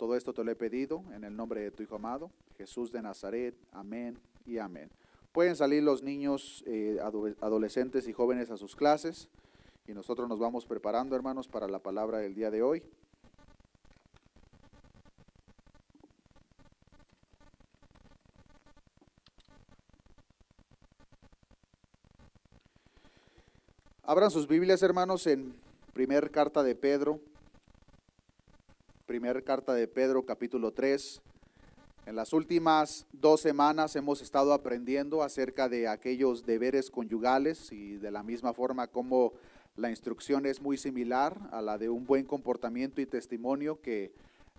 todo esto te lo he pedido en el nombre de tu Hijo amado, Jesús de Nazaret. Amén y amén. Pueden salir los niños, adolescentes y jóvenes a sus clases y nosotros nos vamos preparando, hermanos, para la palabra del día de hoy. Abran sus Biblias, hermanos, en primer carta de Pedro capítulo 3. En las últimas 2 semanas hemos estado aprendiendo acerca de aquellos deberes conyugales y de la misma forma como la instrucción es muy similar a la de un buen comportamiento y testimonio que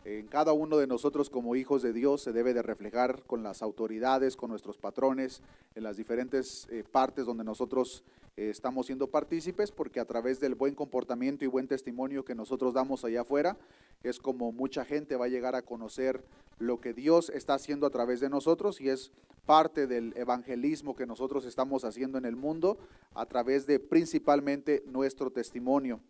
en cada uno de nosotros como hijos de Dios se debe de reflejar con las autoridades, con nuestros patrones, en las diferentes partes donde nosotros estamos siendo partícipes, porque a través del buen comportamiento y buen testimonio que nosotros damos allá afuera, es como mucha gente va a llegar a conocer lo que Dios está haciendo a través de nosotros, y es parte del evangelismo que nosotros estamos haciendo en el mundo a través de principalmente nuestro testimonio.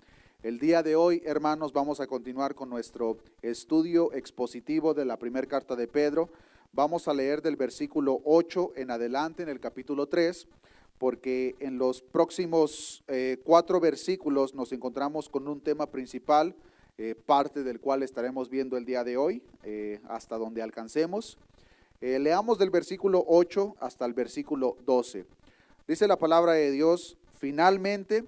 El día de hoy, hermanos, vamos a continuar con nuestro estudio expositivo de la primera carta de Pedro. Vamos a leer del versículo 8 en adelante en el capítulo 3, porque en los próximos 4 versículos nos encontramos con un tema principal, parte del cual estaremos viendo el día de hoy, hasta donde alcancemos. Leamos del versículo 8 hasta el versículo 12. Dice la palabra de Dios: finalmente,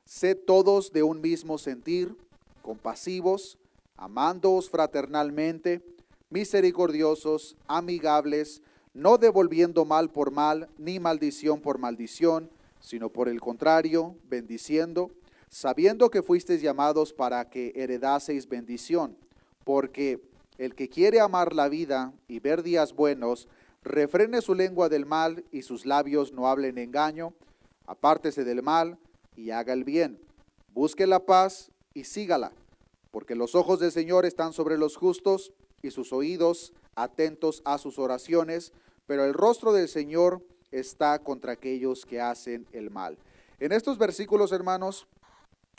sed todos de un mismo sentir, compasivos, amándoos fraternalmente, misericordiosos, amigables, no devolviendo mal por mal, ni maldición por maldición, sino por el contrario, bendiciendo, sabiendo que fuisteis llamados para que heredaseis bendición, porque el que quiere amar la vida y ver días buenos, refrene su lengua del mal y sus labios no hablen engaño, apártese del mal y haga el bien, busque la paz y sígala, porque los ojos del Señor están sobre los justos y sus oídos atentos a sus oraciones, pero el rostro del Señor está contra aquellos que hacen el mal. En estos versículos, hermanos,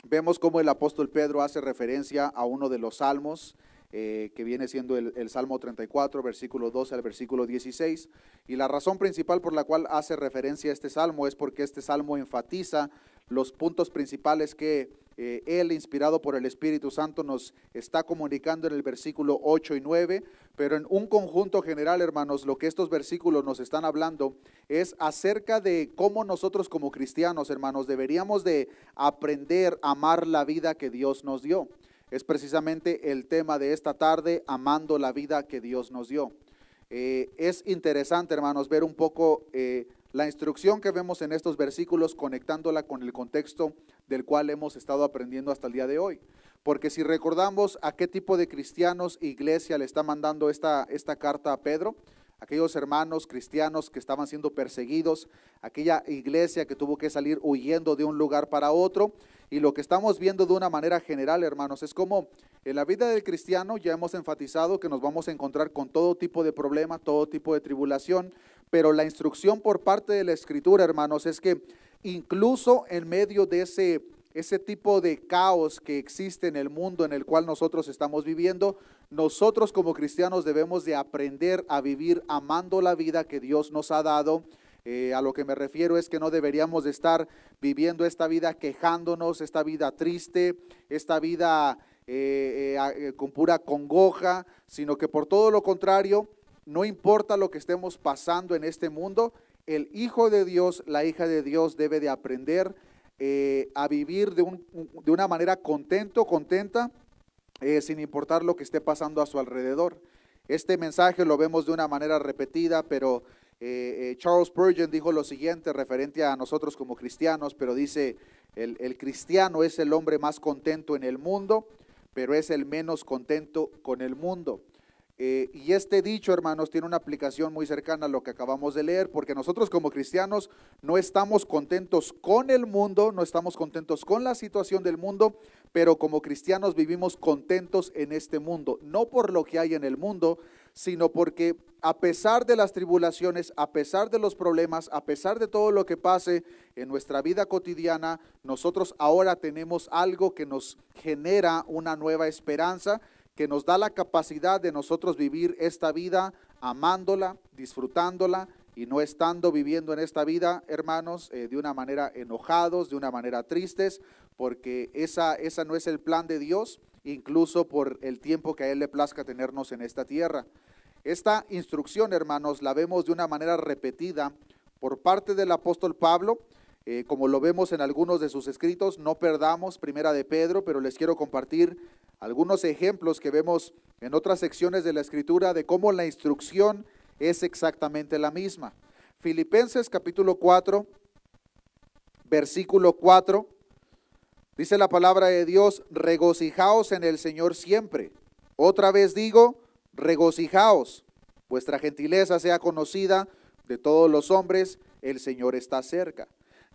vemos cómo el apóstol Pedro hace referencia a uno de los salmos, que viene siendo el Salmo 34, versículo 12 al versículo 16, y la razón principal por la cual hace referencia a este salmo es porque este salmo enfatiza los puntos principales que él, inspirado por el Espíritu Santo, nos está comunicando en el versículo 8 y 9, pero en un conjunto general, hermanos, lo que estos versículos nos están hablando es acerca de cómo nosotros como cristianos, hermanos, deberíamos de aprender a amar la vida que Dios nos dio. Es precisamente el tema de esta tarde, amando la vida que Dios nos dio. Es interesante, hermanos, ver un poco la instrucción que vemos en estos versículos, conectándola con el contexto del cual hemos estado aprendiendo hasta el día de hoy. Porque si recordamos a qué tipo de cristianos, iglesia le está mandando esta carta a Pedro, aquellos hermanos cristianos que estaban siendo perseguidos, aquella iglesia que tuvo que salir huyendo de un lugar para otro. Y lo que estamos viendo de una manera general, hermanos, es como en la vida del cristiano ya hemos enfatizado que nos vamos a encontrar con todo tipo de problema, todo tipo de tribulación, pero la instrucción por parte de la Escritura, hermanos, es que incluso en medio de ese tipo de caos que existe en el mundo en el cual nosotros estamos viviendo, nosotros como cristianos debemos de aprender a vivir amando la vida que Dios nos ha dado. A lo que me refiero es que no deberíamos de estar viviendo esta vida quejándonos, esta vida triste, esta vida con pura congoja, sino que por todo lo contrario, no importa lo que estemos pasando en este mundo, el hijo de Dios, la hija de Dios debe de aprender a vivir de una manera contenta, sin importar lo que esté pasando a su alrededor. Este mensaje lo vemos de una manera repetida, pero Charles Spurgeon dijo lo siguiente referente a nosotros como cristianos, pero dice, el cristiano es el hombre más contento en el mundo, pero es el menos contento con el mundo. Y este dicho, hermanos, tiene una aplicación muy cercana a lo que acabamos de leer, porque nosotros como cristianos no estamos contentos con el mundo, no estamos contentos con la situación del mundo, pero como cristianos vivimos contentos en este mundo, no por lo que hay en el mundo, sino porque a pesar de las tribulaciones, a pesar de los problemas, a pesar de todo lo que pase en nuestra vida cotidiana, nosotros ahora tenemos algo que nos genera una nueva esperanza, que nos da la capacidad de nosotros vivir esta vida amándola, disfrutándola y no estando viviendo en esta vida, hermanos, de una manera enojados, de una manera tristes, porque esa no es el plan de Dios, incluso por el tiempo que a Él le plazca tenernos en esta tierra. Esta instrucción, hermanos, la vemos de una manera repetida por parte del apóstol Pablo, como lo vemos en algunos de sus escritos. No perdamos Primera de Pedro, pero les quiero compartir algunos ejemplos que vemos en otras secciones de la Escritura de cómo la instrucción es exactamente la misma. Filipenses capítulo 4, versículo 4, dice la palabra de Dios: regocijaos en el Señor siempre. Otra vez digo, regocijaos. Vuestra gentileza sea conocida de todos los hombres, el Señor está cerca.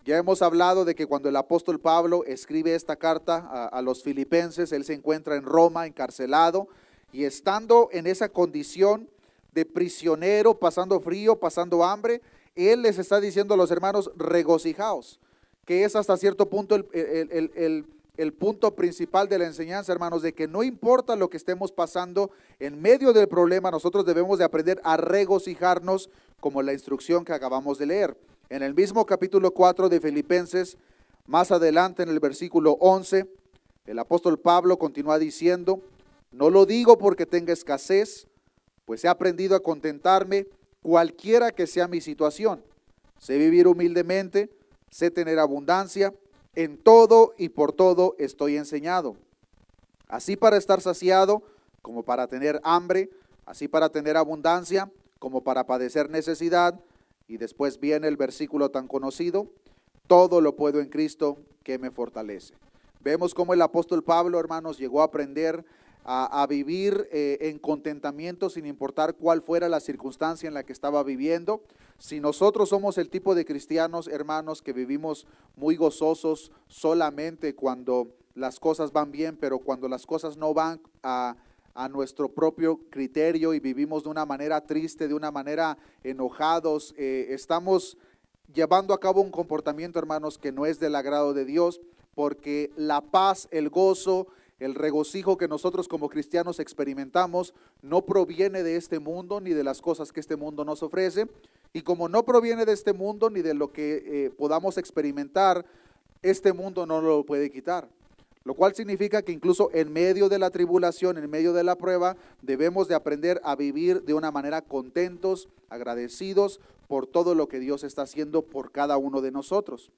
Ya hemos hablado de que cuando el apóstol Pablo escribe esta carta a los filipenses, él se encuentra en Roma, encarcelado, y estando en esa condición de prisionero, pasando frío, pasando hambre, él les está diciendo a los hermanos: regocijaos, que es hasta cierto punto el punto principal de la enseñanza, hermanos, de que no importa lo que estemos pasando, en medio del problema nosotros debemos de aprender a regocijarnos, como la instrucción que acabamos de leer. En el mismo capítulo 4 de Filipenses, más adelante en el versículo 11, el apóstol Pablo continúa diciendo: no lo digo porque tenga escasez, pues he aprendido a contentarme cualquiera que sea mi situación. Sé vivir humildemente, sé tener abundancia, en todo y por todo estoy enseñado. Así para estar saciado como para tener hambre, así para tener abundancia como para padecer necesidad. Y después viene el versículo tan conocido: todo lo puedo en Cristo que me fortalece. Vemos cómo el apóstol Pablo, hermanos, llegó a aprender a vivir en contentamiento sin importar cuál fuera la circunstancia en la que estaba viviendo. Si nosotros somos el tipo de cristianos, hermanos, que vivimos muy gozosos solamente cuando las cosas van bien, pero cuando las cosas no van a nuestro propio criterio y vivimos de una manera triste, de una manera enojados, estamos llevando a cabo un comportamiento, hermanos, que no es del agrado de Dios, porque la paz, el gozo, el regocijo que nosotros como cristianos experimentamos no proviene de este mundo ni de las cosas que este mundo nos ofrece. Y como no proviene de este mundo ni de lo que podamos experimentar, este mundo no lo puede quitar. Lo cual significa que incluso en medio de la tribulación, en medio de la prueba, debemos de aprender a vivir de una manera contentos, agradecidos por todo lo que Dios está haciendo por cada uno de nosotros.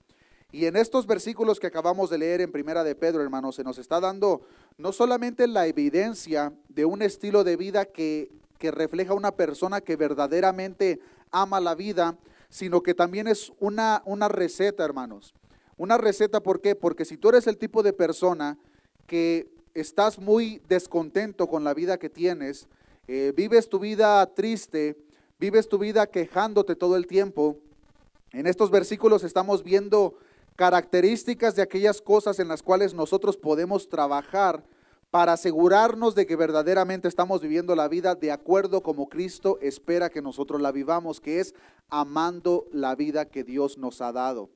Y en estos versículos que acabamos de leer en Primera de Pedro, hermanos, se nos está dando no solamente la evidencia de un estilo de vida que refleja una persona que verdaderamente ama la vida, sino que también es una receta, hermanos. Una receta, ¿por qué? Porque si tú eres el tipo de persona que estás muy descontento con la vida que tienes, vives tu vida triste, vives tu vida quejándote todo el tiempo, en estos versículos estamos viendo características de aquellas cosas en las cuales nosotros podemos trabajar para asegurarnos de que verdaderamente estamos viviendo la vida de acuerdo como Cristo espera que nosotros la vivamos, que es amando la vida que Dios nos ha dado.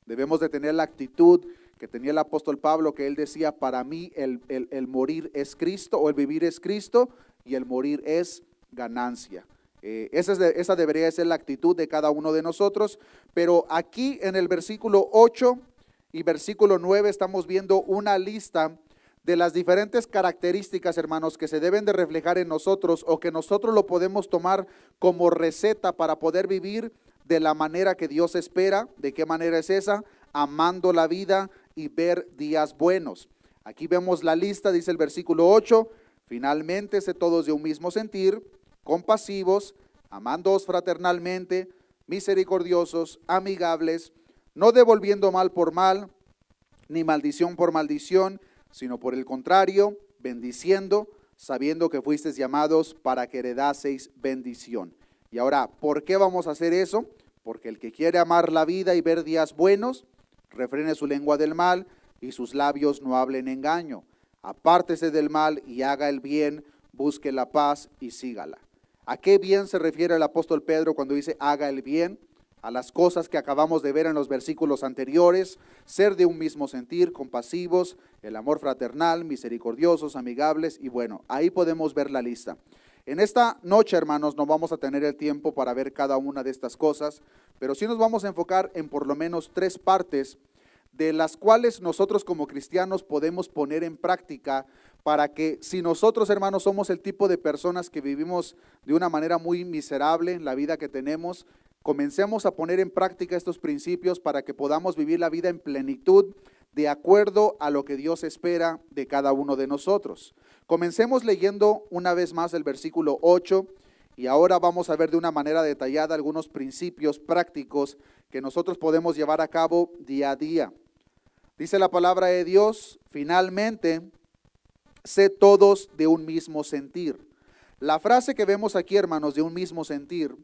Debemos de tener la actitud que tenía el apóstol Pablo, que él decía: para mí el morir es Cristo, o el vivir es Cristo, y el morir es ganancia. Esa debería ser la actitud de cada uno de nosotros. Pero aquí en el versículo 8 y versículo 9 estamos viendo una lista de las diferentes características, hermanos, que se deben de reflejar en nosotros, o que nosotros lo podemos tomar como receta para poder vivir de la manera que Dios espera. ¿De qué manera es esa? Amando la vida y ver días buenos. Aquí vemos la lista, dice el versículo 8: finalmente, sé todos de un mismo sentir, compasivos, amándoos fraternalmente, misericordiosos, amigables, no devolviendo mal por mal, ni maldición por maldición, sino por el contrario, bendiciendo, sabiendo que fuisteis llamados para que heredaseis bendición. Y ahora, ¿por qué vamos a hacer eso? Porque el que quiere amar la vida y ver días buenos, refrene su lengua del mal y sus labios no hablen engaño. Apártese del mal y haga el bien, busque la paz y sígala. ¿A qué bien se refiere el apóstol Pedro cuando dice haga el bien? a las cosas que acabamos de ver en los versículos anteriores, ser de un mismo sentir, compasivos, el amor fraternal, misericordiosos, amigables, y bueno, ahí podemos ver la lista. En esta noche, hermanos, no vamos a tener el tiempo para ver cada una de estas cosas, pero sí nos vamos a enfocar en por lo menos 3 partes de las cuales nosotros como cristianos podemos poner en práctica para que, si nosotros, hermanos, somos el tipo de personas que vivimos de una manera muy miserable en la vida que tenemos, comencemos a poner en práctica estos principios para que podamos vivir la vida en plenitud de acuerdo a lo que Dios espera de cada uno de nosotros. Comencemos leyendo una vez más el versículo 8 y ahora vamos a ver de una manera detallada algunos principios prácticos que nosotros podemos llevar a cabo día a día. Dice la palabra de Dios: finalmente, sé todos de un mismo sentir. La frase que vemos aquí, hermanos, de un mismo sentir,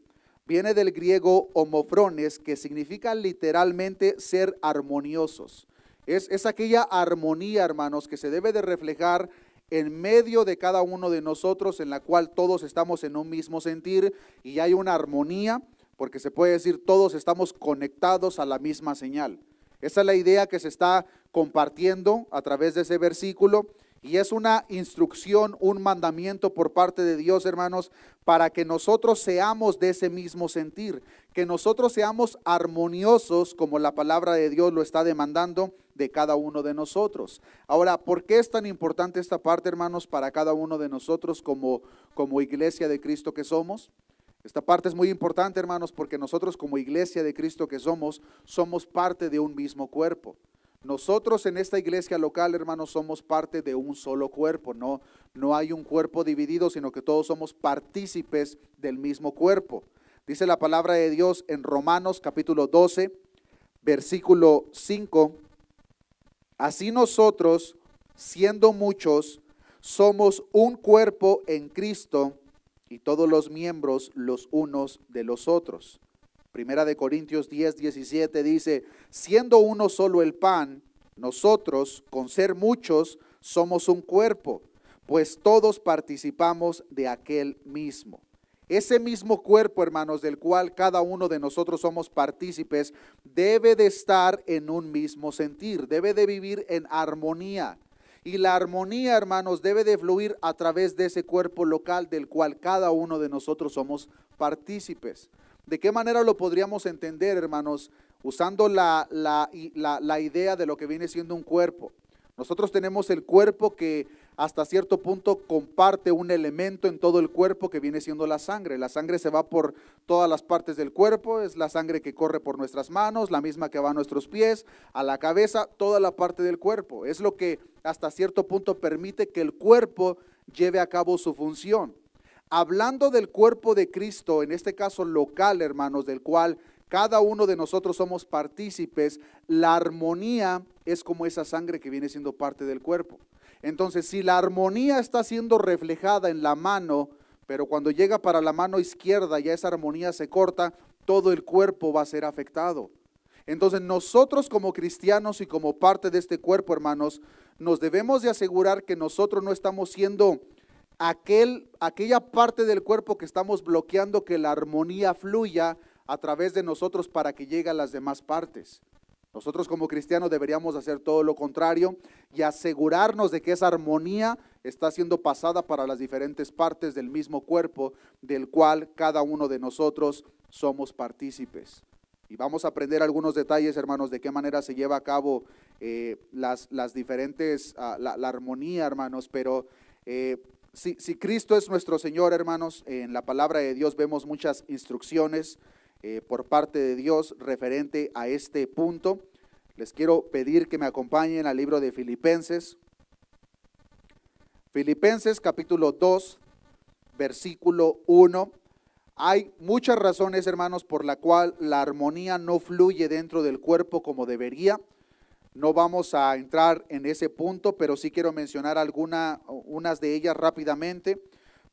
viene del griego homofrones, que significa literalmente ser armoniosos. Es aquella armonía, hermanos, que se debe de reflejar en medio de cada uno de nosotros, en la cual todos estamos en un mismo sentir y hay una armonía, porque se puede decir todos estamos conectados a la misma señal. Esa es la idea que se está compartiendo a través de ese versículo. Y es una instrucción, un mandamiento por parte de Dios, hermanos, para que nosotros seamos de ese mismo sentir, que nosotros seamos armoniosos como la palabra de Dios lo está demandando de cada uno de nosotros. Ahora, ¿por qué es tan importante esta parte, hermanos, para cada uno de nosotros como iglesia de Cristo que somos? Esta parte es muy importante, hermanos, porque nosotros como iglesia de Cristo que somos parte de un mismo cuerpo. Nosotros en esta iglesia local, hermanos, somos parte de un solo cuerpo. No hay un cuerpo dividido, sino que todos somos partícipes del mismo cuerpo. Dice la palabra de Dios en Romanos capítulo 12, versículo 5. Así nosotros, siendo muchos, somos un cuerpo en Cristo y todos los miembros los unos de los otros. Primera de Corintios 10, 17 dice: siendo uno solo el pan, nosotros, con ser muchos, somos un cuerpo, pues todos participamos de aquel mismo. Ese mismo cuerpo, hermanos, del cual cada uno de nosotros somos partícipes, debe de estar en un mismo sentir, debe de vivir en armonía. Y la armonía, hermanos, debe de fluir a través de ese cuerpo local del cual cada uno de nosotros somos partícipes. ¿De qué manera lo podríamos entender, hermanos? Usando la idea de lo que viene siendo un cuerpo. Nosotros tenemos el cuerpo que hasta cierto punto comparte un elemento en todo el cuerpo que viene siendo la sangre. La sangre se va por todas las partes del cuerpo, es la sangre que corre por nuestras manos, la misma que va a nuestros pies, a la cabeza, toda la parte del cuerpo. Es lo que hasta cierto punto permite que el cuerpo lleve a cabo su función. Hablando del cuerpo de Cristo, en este caso local, hermanos, del cual cada uno de nosotros somos partícipes, la armonía es como esa sangre que viene siendo parte del cuerpo. Entonces, si la armonía está siendo reflejada en la mano, pero cuando llega para la mano izquierda ya esa armonía se corta, todo el cuerpo va a ser afectado. Entonces, nosotros como cristianos y como parte de este cuerpo, hermanos, nos debemos de asegurar que nosotros no estamos siendo aquella parte del cuerpo que estamos bloqueando que la armonía fluya a través de nosotros para que llegue a las demás partes. Nosotros como cristianos deberíamos hacer todo lo contrario y asegurarnos de que esa armonía está siendo pasada para las diferentes partes del mismo cuerpo del cual cada uno de nosotros somos partícipes. Y vamos a aprender algunos detalles, hermanos, de qué manera se lleva a cabo las diferentes, la armonía, hermanos, pero si Cristo es nuestro Señor, hermanos, en la palabra de Dios vemos muchas instrucciones por parte de Dios referente a este punto. Les quiero pedir que me acompañen al libro de Filipenses. Filipenses capítulo 2, versículo 1. Hay muchas razones, hermanos, por la cual la armonía no fluye dentro del cuerpo como debería. No vamos a entrar en ese punto, pero sí quiero mencionar unas de ellas rápidamente.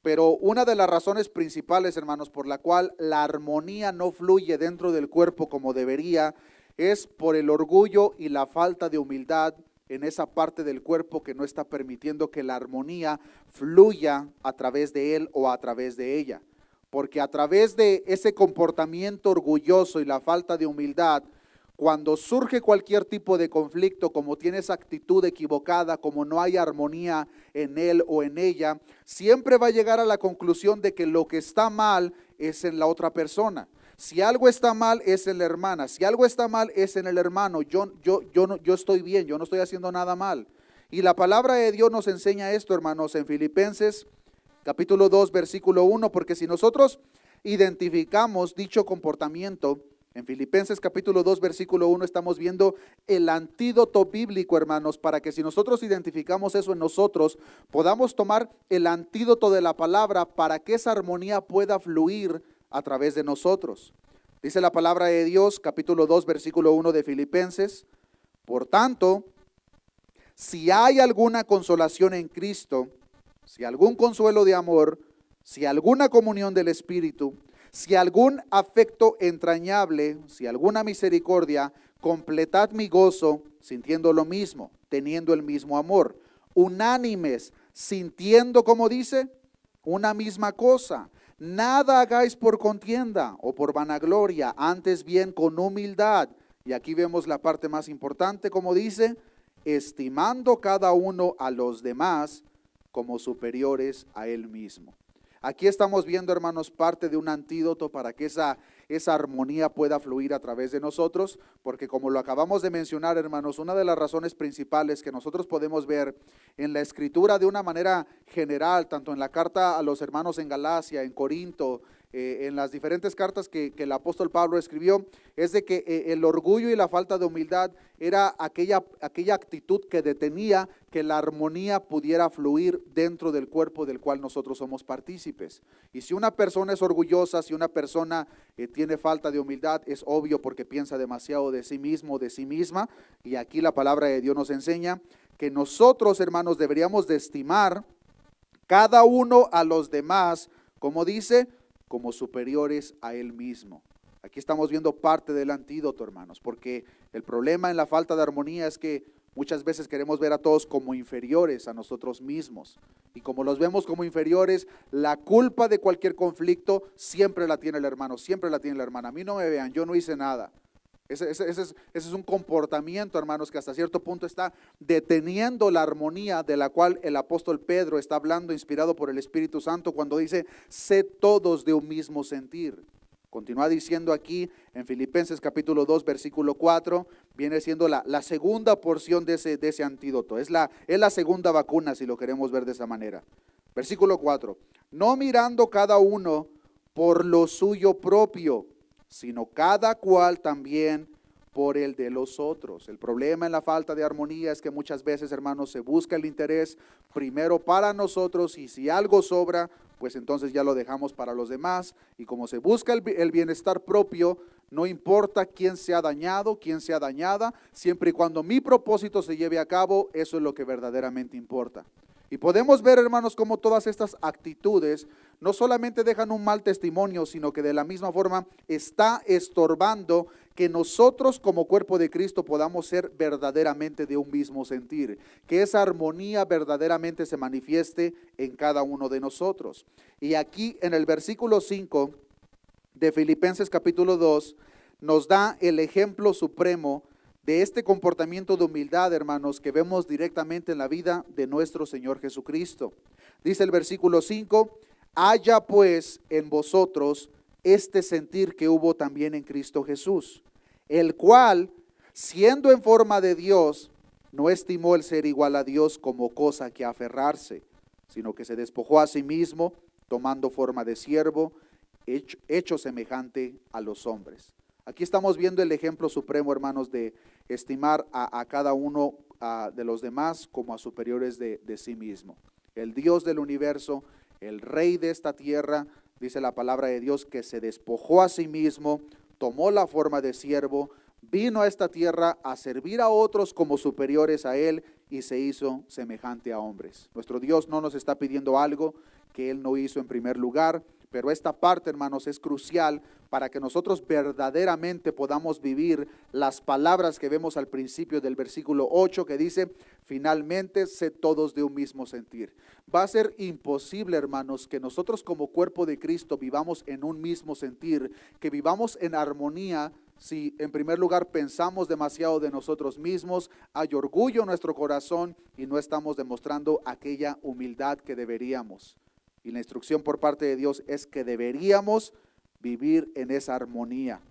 Pero una de las razones principales, hermanos, por la cual la armonía no fluye dentro del cuerpo como debería, es por el orgullo y la falta de humildad en esa parte del cuerpo que no está permitiendo que la armonía fluya a través de él o a través de ella. porque a través de ese comportamiento orgulloso y la falta de humildad, cuando surge cualquier tipo de conflicto, como tienes actitud equivocada, como no hay armonía en él o en ella, siempre va a llegar a la conclusión de que lo que está mal es en la otra persona. Si algo está mal es en la hermana, si algo está mal es en el hermano. Yo estoy bien, yo no estoy haciendo nada mal. Y la palabra de Dios nos enseña esto, hermanos, en Filipenses capítulo 2, versículo 1, porque si nosotros identificamos dicho comportamiento, en Filipenses capítulo 2, versículo 1, estamos viendo el antídoto bíblico, hermanos, para que si nosotros identificamos eso en nosotros, podamos tomar el antídoto de la palabra para que esa armonía pueda fluir a través de nosotros. Dice la palabra de Dios, capítulo 2, versículo 1 de Filipenses: por tanto, si hay alguna consolación en Cristo, si algún consuelo de amor, si alguna comunión del Espíritu, si algún afecto entrañable, si alguna misericordia, completad mi gozo, sintiendo lo mismo, teniendo el mismo amor, unánimes, sintiendo, como dice, una misma cosa. Nada hagáis por contienda o por vanagloria, antes bien con humildad. Y aquí vemos la parte más importante, como dice, estimando cada uno a los demás como superiores a él mismo. Aquí estamos viendo, hermanos, parte de un antídoto para que esa armonía pueda fluir a través de nosotros, porque como lo acabamos de mencionar, hermanos, una de las razones principales que nosotros podemos ver en la Escritura de una manera general, tanto en la carta a los hermanos en Galacia, en Corinto, en las diferentes cartas que el apóstol Pablo escribió, es de que el orgullo y la falta de humildad era aquella actitud que detenía que la armonía pudiera fluir dentro del cuerpo del cual nosotros somos partícipes. Y si una persona es orgullosa, si una persona tiene falta de humildad, es obvio porque piensa demasiado de sí mismo, de sí misma, y aquí la palabra de Dios nos enseña que nosotros, hermanos, deberíamos de estimar cada uno a los demás, como dice, como superiores a él mismo. Aquí estamos viendo parte del antídoto, hermanos, porque el problema en la falta de armonía es que muchas veces queremos ver a todos como inferiores a nosotros mismos. Y como los vemos como inferiores, la culpa de cualquier conflicto siempre la tiene el hermano, siempre la tiene la hermana. A mí no me vean, yo no hice nada. Ese es un comportamiento, hermanos, que hasta cierto punto está deteniendo la armonía de la cual el apóstol Pedro está hablando, inspirado por el Espíritu Santo, cuando dice, sed todos de un mismo sentir. Continúa diciendo aquí en Filipenses capítulo 2, versículo 4, viene siendo la segunda porción de ese antídoto. Es la segunda vacuna, si lo queremos ver de esa manera. Versículo 4, no mirando cada uno por lo suyo propio, sino cada cual también por el de los otros. El problema en la falta de armonía es que muchas veces, hermanos, se busca el interés primero para nosotros, y si algo sobra, pues entonces ya lo dejamos para los demás, y como se busca el bienestar propio, no importa quién sea dañado, quién sea dañada, siempre y cuando mi propósito se lleve a cabo, eso es lo que verdaderamente importa. Y podemos ver, hermanos, cómo todas estas actitudes no solamente dejan un mal testimonio, sino que de la misma forma está estorbando que nosotros como cuerpo de Cristo podamos ser verdaderamente de un mismo sentir, que esa armonía verdaderamente se manifieste en cada uno de nosotros. Y aquí en el versículo 5 de Filipenses capítulo 2 nos da el ejemplo supremo de este comportamiento de humildad, hermanos, que vemos directamente en la vida de nuestro Señor Jesucristo. Dice el versículo 5, haya pues en vosotros este sentir que hubo también en Cristo Jesús, el cual, siendo en forma de Dios, no estimó el ser igual a Dios como cosa que aferrarse, sino que se despojó a sí mismo, tomando forma de siervo, hecho semejante a los hombres. Aquí estamos viendo el ejemplo supremo, hermanos, de estimar a cada uno de los demás como a superiores de sí mismo. El Dios del universo, el Rey de esta tierra, dice la palabra de Dios, que se despojó a sí mismo, tomó la forma de siervo, vino a esta tierra a servir a otros como superiores a Él y se hizo semejante a hombres. Nuestro Dios no nos está pidiendo algo que Él no hizo en primer lugar, pero esta parte, hermanos, es crucial para que nosotros verdaderamente podamos vivir las palabras que vemos al principio del versículo 8 que dice, finalmente sed todos de un mismo sentir. Va a ser imposible, hermanos, que nosotros como cuerpo de Cristo vivamos en un mismo sentir, que vivamos en armonía si en primer lugar pensamos demasiado de nosotros mismos, hay orgullo en nuestro corazón y no estamos demostrando aquella humildad que deberíamos. Y la instrucción por parte de Dios es que deberíamos vivir en esa armonía.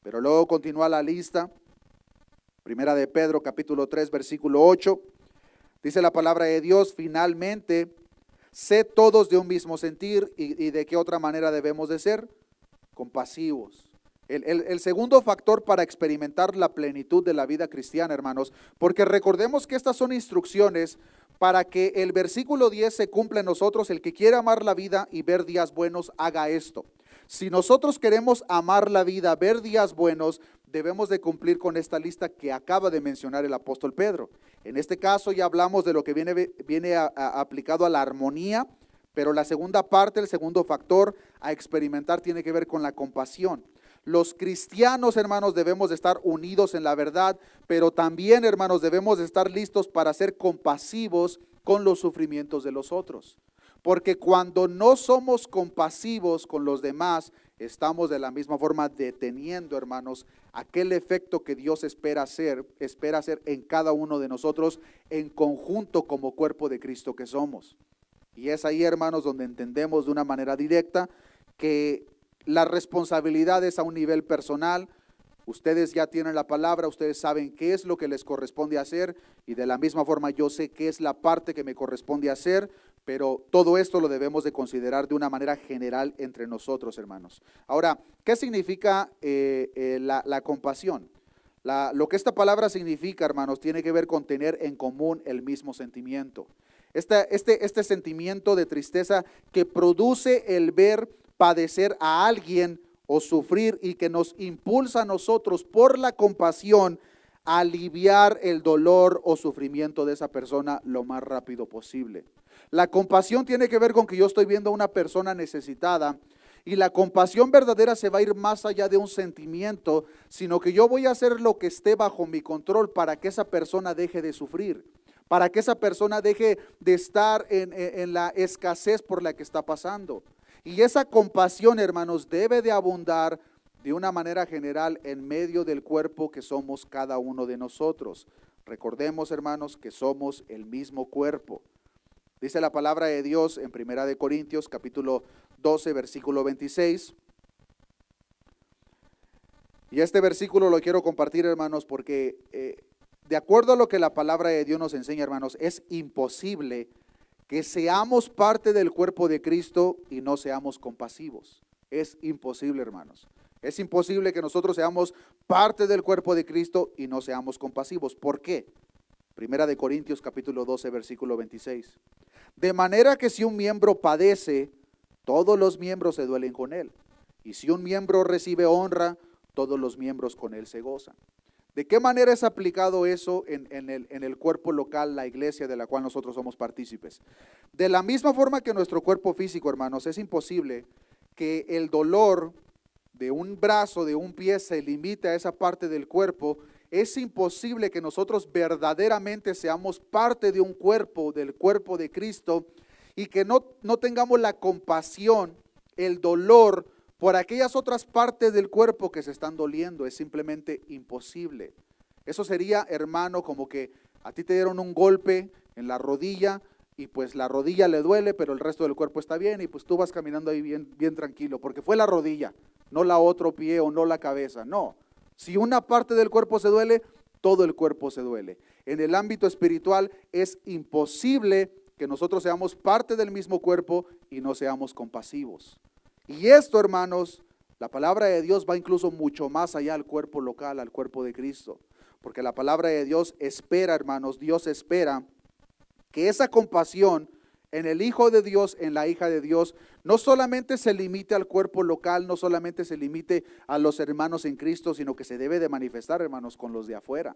Pero luego continúa la lista. Primera de Pedro, capítulo 3, versículo 8. Dice la palabra de Dios, finalmente, sed todos de un mismo sentir. ¿Y de qué otra manera debemos de ser? Compasivos. El segundo factor para experimentar la plenitud de la vida cristiana, hermanos, porque recordemos que estas son instrucciones para que el versículo 10 se cumpla en nosotros. El que quiera amar la vida y ver días buenos, haga esto. Si nosotros queremos amar la vida, ver días buenos, debemos de cumplir con esta lista que acaba de mencionar el apóstol Pedro. En este caso ya hablamos de lo que viene aplicado a la armonía, pero la segunda parte, el segundo factor a experimentar tiene que ver con la compasión. Los cristianos, hermanos, debemos de estar unidos en la verdad, pero también, hermanos, debemos de estar listos para ser compasivos con los sufrimientos de los otros. Porque cuando no somos compasivos con los demás, estamos de la misma forma deteniendo, hermanos, aquel efecto que Dios espera hacer en cada uno de nosotros en conjunto como cuerpo de Cristo que somos. Y es ahí, hermanos, donde entendemos de una manera directa que la responsabilidad es a un nivel personal. Ustedes ya tienen la palabra, ustedes saben qué es lo que les corresponde hacer y de la misma forma yo sé qué es la parte que me corresponde hacer, pero todo esto lo debemos de considerar de una manera general entre nosotros, hermanos. Ahora, ¿qué significa la compasión? Lo que esta palabra significa, hermanos, tiene que ver con tener en común el mismo sentimiento. Este sentimiento de tristeza que produce el ver padecer a alguien o sufrir y que nos impulsa a nosotros por la compasión a aliviar el dolor o sufrimiento de esa persona lo más rápido posible. La compasión tiene que ver con que yo estoy viendo a una persona necesitada y la compasión verdadera se va a ir más allá de un sentimiento, sino que yo voy a hacer lo que esté bajo mi control para que esa persona deje de sufrir, para que esa persona deje de estar en la escasez por la que está pasando. Y esa compasión, hermanos, debe de abundar de una manera general en medio del cuerpo que somos cada uno de nosotros. Recordemos, hermanos, que somos el mismo cuerpo. Dice la palabra de Dios en Primera de Corintios, capítulo 12, versículo 26. Y este versículo lo quiero compartir, hermanos, porque de acuerdo a lo que la palabra de Dios nos enseña, hermanos, es imposible que seamos parte del cuerpo de Cristo y no seamos compasivos. Es imposible, hermanos. Es imposible que nosotros seamos parte del cuerpo de Cristo y no seamos compasivos. ¿Por qué? Primera de Corintios capítulo 12, versículo 26. De manera que si un miembro padece, todos los miembros se duelen con él. Y si un miembro recibe honra, todos los miembros con él se gozan. ¿De qué manera es aplicado eso en el cuerpo local, la iglesia de la cual nosotros somos partícipes? De la misma forma que nuestro cuerpo físico, hermanos, es imposible que el dolor de un brazo, de un pie, se limite a esa parte del cuerpo. Es imposible que nosotros verdaderamente seamos parte de un cuerpo, del cuerpo de Cristo, y que no tengamos la compasión, el dolor por aquellas otras partes del cuerpo que se están doliendo. Es simplemente imposible. Eso sería, hermano, como que a ti te dieron un golpe en la rodilla y pues la rodilla le duele, pero el resto del cuerpo está bien y pues tú vas caminando ahí bien tranquilo, porque fue la rodilla, no la otro pie o no la cabeza. No, si una parte del cuerpo se duele, todo el cuerpo se duele. En el ámbito espiritual es imposible que nosotros seamos parte del mismo cuerpo y no seamos compasivos. Y esto, hermanos, la palabra de Dios va incluso mucho más allá al cuerpo local, al cuerpo de Cristo. Porque la palabra de Dios espera, hermanos, Dios espera que esa compasión en el Hijo de Dios, en la hija de Dios, no solamente se limite al cuerpo local, no solamente se limite a los hermanos en Cristo, sino que se debe de manifestar, hermanos, con los de afuera.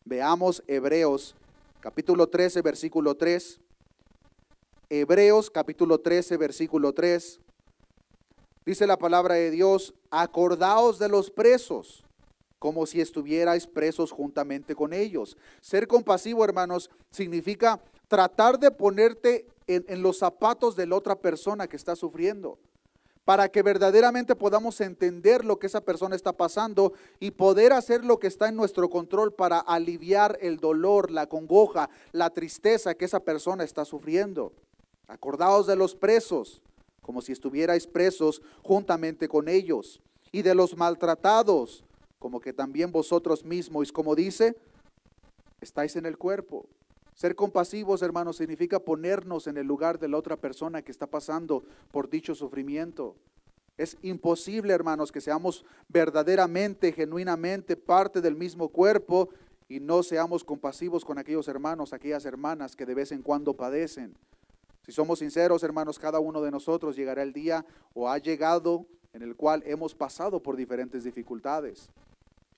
Veamos Hebreos, capítulo 13, versículo 3. Hebreos, capítulo 13, versículo 3. Dice la palabra de Dios, acordaos de los presos, como si estuvierais presos juntamente con ellos. Ser compasivo, hermanos, significa tratar de ponerte en los zapatos de la otra persona que está sufriendo, para que verdaderamente podamos entender lo que esa persona está pasando y poder hacer lo que está en nuestro control para aliviar el dolor, la congoja, la tristeza que esa persona está sufriendo. Acordaos de los presos, como si estuvierais presos juntamente con ellos, y de los maltratados, como que también vosotros mismos, como dice, estáis en el cuerpo. Ser compasivos, hermanos, significa ponernos en el lugar de la otra persona que está pasando por dicho sufrimiento. Es imposible, hermanos, que seamos verdaderamente, genuinamente parte del mismo cuerpo y no seamos compasivos con aquellos hermanos, aquellas hermanas que de vez en cuando padecen. Si somos sinceros, hermanos, cada uno de nosotros llegará el día o ha llegado en el cual hemos pasado por diferentes dificultades.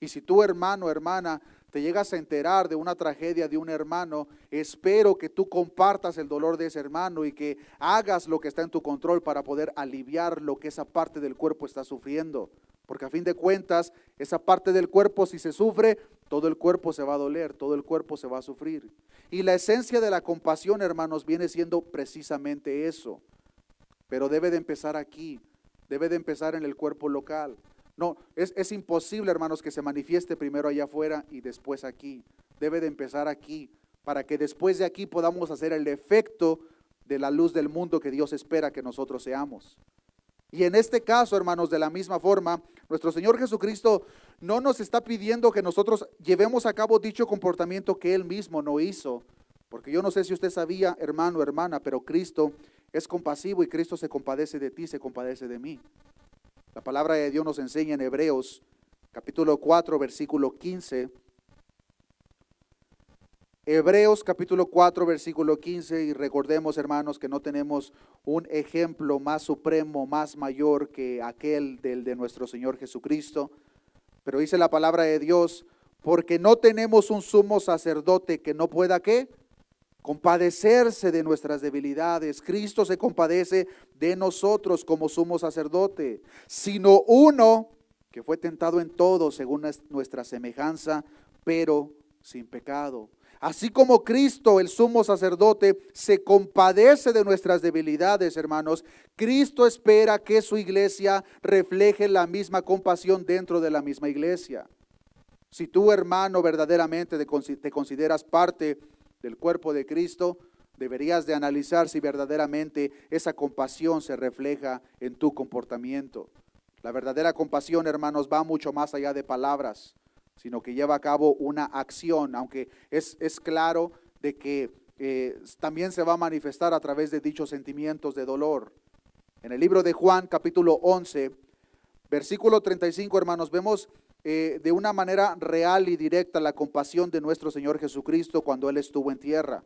Y si tú, hermano, hermana, te llegas a enterar de una tragedia de un hermano, espero que tú compartas el dolor de ese hermano y que hagas lo que está en tu control para poder aliviar lo que esa parte del cuerpo está sufriendo. Porque a fin de cuentas, esa parte del cuerpo, si se sufre, todo el cuerpo se va a doler, todo el cuerpo se va a sufrir. Y la esencia de la compasión, hermanos, viene siendo precisamente eso. Pero debe de empezar aquí, debe de empezar en el cuerpo local. No, es imposible, hermanos, que se manifieste primero allá afuera y después aquí. Debe de empezar aquí, para que después de aquí podamos hacer el efecto de la luz del mundo que Dios espera que nosotros seamos. Y en este caso, hermanos, de la misma forma, nuestro Señor Jesucristo no nos está pidiendo que nosotros llevemos a cabo dicho comportamiento que Él mismo no hizo. Porque yo no sé si usted sabía, hermano, hermana, pero Cristo es compasivo y Cristo se compadece de ti, se compadece de mí. La palabra de Dios nos enseña en Hebreos, capítulo 4, versículo 15. Hebreos capítulo 4, versículo 15, y recordemos, hermanos, que no tenemos un ejemplo más supremo, más mayor que aquel del de nuestro Señor Jesucristo. Pero dice la palabra de Dios, porque no tenemos un sumo sacerdote que no pueda, ¿qué? Compadecerse de nuestras debilidades. Cristo se compadece de nosotros como sumo sacerdote, sino uno que fue tentado en todo según nuestra semejanza, pero sin pecado. Así como Cristo, el sumo sacerdote, se compadece de nuestras debilidades, hermanos, Cristo espera que su iglesia refleje la misma compasión dentro de la misma iglesia. Si tú, hermano, verdaderamente te consideras parte del cuerpo de Cristo, deberías de analizar si verdaderamente esa compasión se refleja en tu comportamiento. La verdadera compasión, hermanos, va mucho más allá de palabras, sino que lleva a cabo una acción, aunque es claro de que también se va a manifestar a través de dichos sentimientos de dolor. En el libro de Juan, capítulo 11, versículo 35, hermanos, vemos de una manera real y directa la compasión de nuestro Señor Jesucristo cuando Él estuvo en tierra.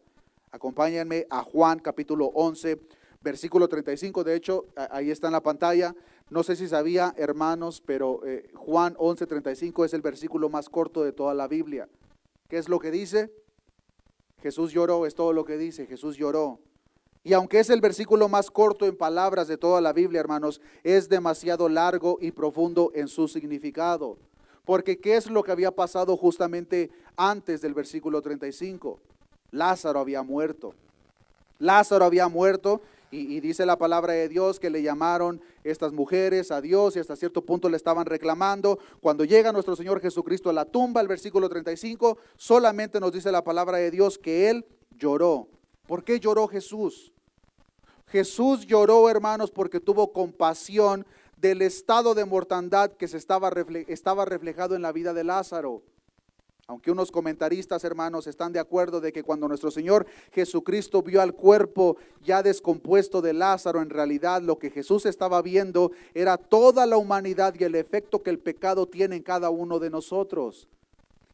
Acompáñenme a Juan, capítulo 11, versículo 35, de hecho, ahí está en la pantalla. No sé si sabía, hermanos, pero Juan 11:35 es el versículo más corto de toda la Biblia. ¿Qué es lo que dice? Jesús lloró, es todo lo que dice, Jesús lloró. Y aunque es el versículo más corto en palabras de toda la Biblia, hermanos, es demasiado largo y profundo en su significado. Porque ¿qué es lo que había pasado justamente antes del versículo 35? Lázaro había muerto. Lázaro había muerto. Y dice la palabra de Dios que le llamaron estas mujeres a Dios y hasta cierto punto le estaban reclamando. Cuando llega nuestro Señor Jesucristo a la tumba, el versículo 35, solamente nos dice la palabra de Dios que Él lloró. ¿Por qué lloró Jesús? Jesús lloró, hermanos, porque tuvo compasión del estado de mortandad que estaba reflejado en la vida de Lázaro. Aunque unos comentaristas, hermanos, están de acuerdo de que cuando nuestro Señor Jesucristo vio al cuerpo ya descompuesto de Lázaro, en realidad lo que Jesús estaba viendo era toda la humanidad y el efecto que el pecado tiene en cada uno de nosotros.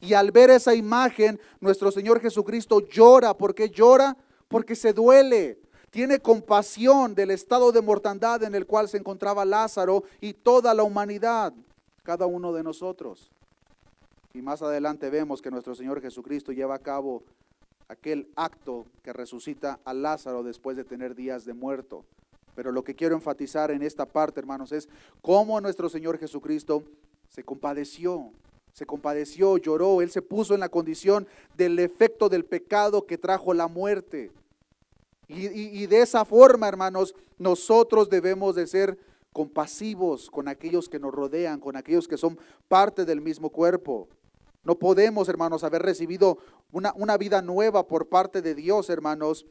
Y al ver esa imagen, nuestro Señor Jesucristo llora. ¿Por qué llora? Porque se duele. Tiene compasión del estado de mortandad en el cual se encontraba Lázaro y toda la humanidad, cada uno de nosotros. Y más adelante vemos que nuestro Señor Jesucristo lleva a cabo aquel acto que resucita a Lázaro después de tener días de muerto. Pero lo que quiero enfatizar en esta parte, hermanos, es cómo nuestro Señor Jesucristo se compadeció, lloró. Él se puso en la condición del efecto del pecado que trajo la muerte. Y de esa forma, hermanos, nosotros debemos de ser compasivos con aquellos que nos rodean, con aquellos que son parte del mismo cuerpo. No podemos, hermanos, haber recibido una vida nueva por parte de Dios, hermanos,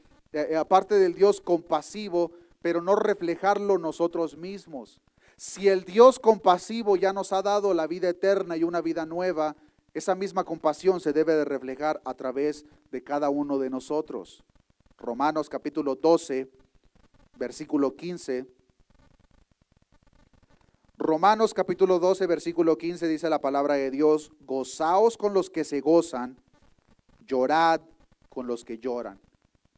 aparte del Dios compasivo, pero no reflejarlo nosotros mismos. Si el Dios compasivo ya nos ha dado la vida eterna y una vida nueva, esa misma compasión se debe de reflejar a través de cada uno de nosotros. Romanos capítulo 12, versículo 15. Romanos capítulo 12, versículo 15 dice la palabra de Dios: gozaos con los que se gozan, llorad con los que lloran.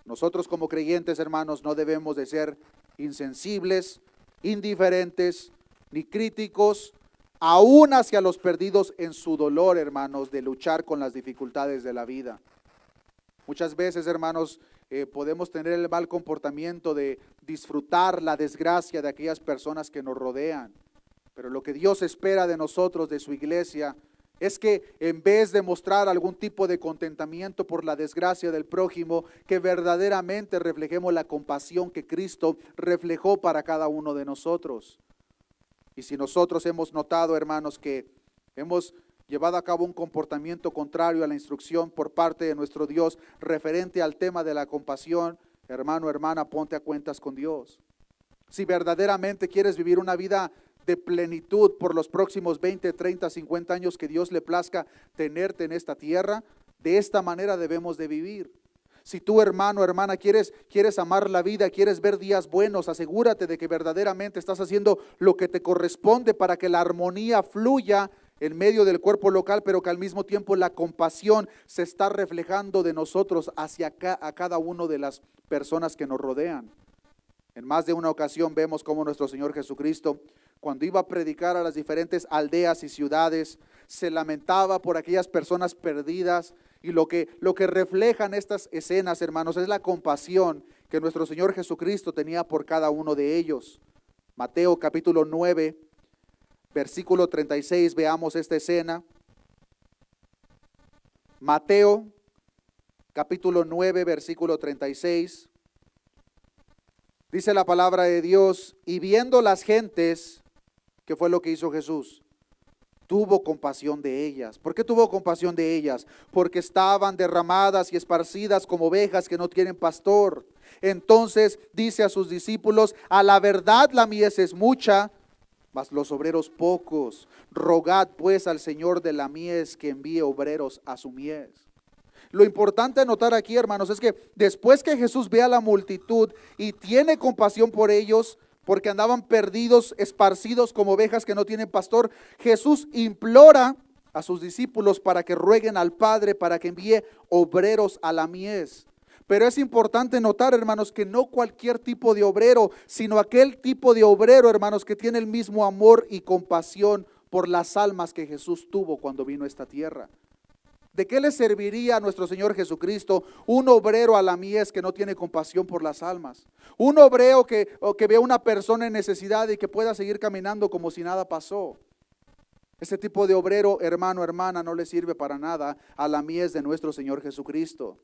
Nosotros como creyentes, hermanos, no debemos de ser insensibles, indiferentes, ni críticos, aún hacia los perdidos en su dolor, hermanos, de luchar con las dificultades de la vida. Muchas veces, hermanos, podemos tener el mal comportamiento de disfrutar la desgracia de aquellas personas que nos rodean. Pero lo que Dios espera de nosotros, de su iglesia, es que en vez de mostrar algún tipo de contentamiento por la desgracia del prójimo, que verdaderamente reflejemos la compasión que Cristo reflejó para cada uno de nosotros. Y si nosotros hemos notado, hermanos, que hemos llevado a cabo un comportamiento contrario a la instrucción por parte de nuestro Dios referente al tema de la compasión, hermano, hermana, ponte a cuentas con Dios. Si verdaderamente quieres vivir una vida de plenitud por los próximos 20, 30, 50 años que Dios le plazca tenerte en esta tierra, de esta manera debemos de vivir. Si tú, hermano, hermana, quieres amar la vida, quieres ver días buenos, asegúrate de que verdaderamente estás haciendo lo que te corresponde para que la armonía fluya en medio del cuerpo local, pero que al mismo tiempo la compasión se está reflejando de nosotros hacia a cada una de las personas que nos rodean. En más de una ocasión vemos cómo nuestro Señor Jesucristo, cuando iba a predicar a las diferentes aldeas y ciudades, se lamentaba por aquellas personas perdidas. Y lo que reflejan estas escenas, hermanos, es la compasión que nuestro Señor Jesucristo tenía por cada uno de ellos. Mateo capítulo 9, versículo 36, veamos esta escena. Mateo capítulo 9, versículo 36. Dice la palabra de Dios: y viendo las gentes, ¿qué fue lo que hizo Jesús? Tuvo compasión de ellas. ¿Por qué tuvo compasión de ellas? Porque estaban derramadas y esparcidas como ovejas que no tienen pastor. Entonces dice a sus discípulos: a la verdad la mies es mucha, mas los obreros pocos. Rogad pues al Señor de la mies que envíe obreros a su mies. Lo importante a notar aquí, hermanos, es que después que Jesús ve a la multitud y tiene compasión por ellos, porque andaban perdidos, esparcidos como ovejas que no tienen pastor, Jesús implora a sus discípulos para que rueguen al Padre para que envíe obreros a la mies. Pero es importante notar, hermanos, que no cualquier tipo de obrero, sino aquel tipo de obrero, hermanos, que tiene el mismo amor y compasión por las almas que Jesús tuvo cuando vino a esta tierra. ¿De qué le serviría a nuestro Señor Jesucristo un obrero a la mies que no tiene compasión por las almas? Un obrero que ve a una persona en necesidad y que pueda seguir caminando como si nada pasó. Este tipo de obrero, hermano, hermana, no le sirve para nada a la mies de nuestro Señor Jesucristo.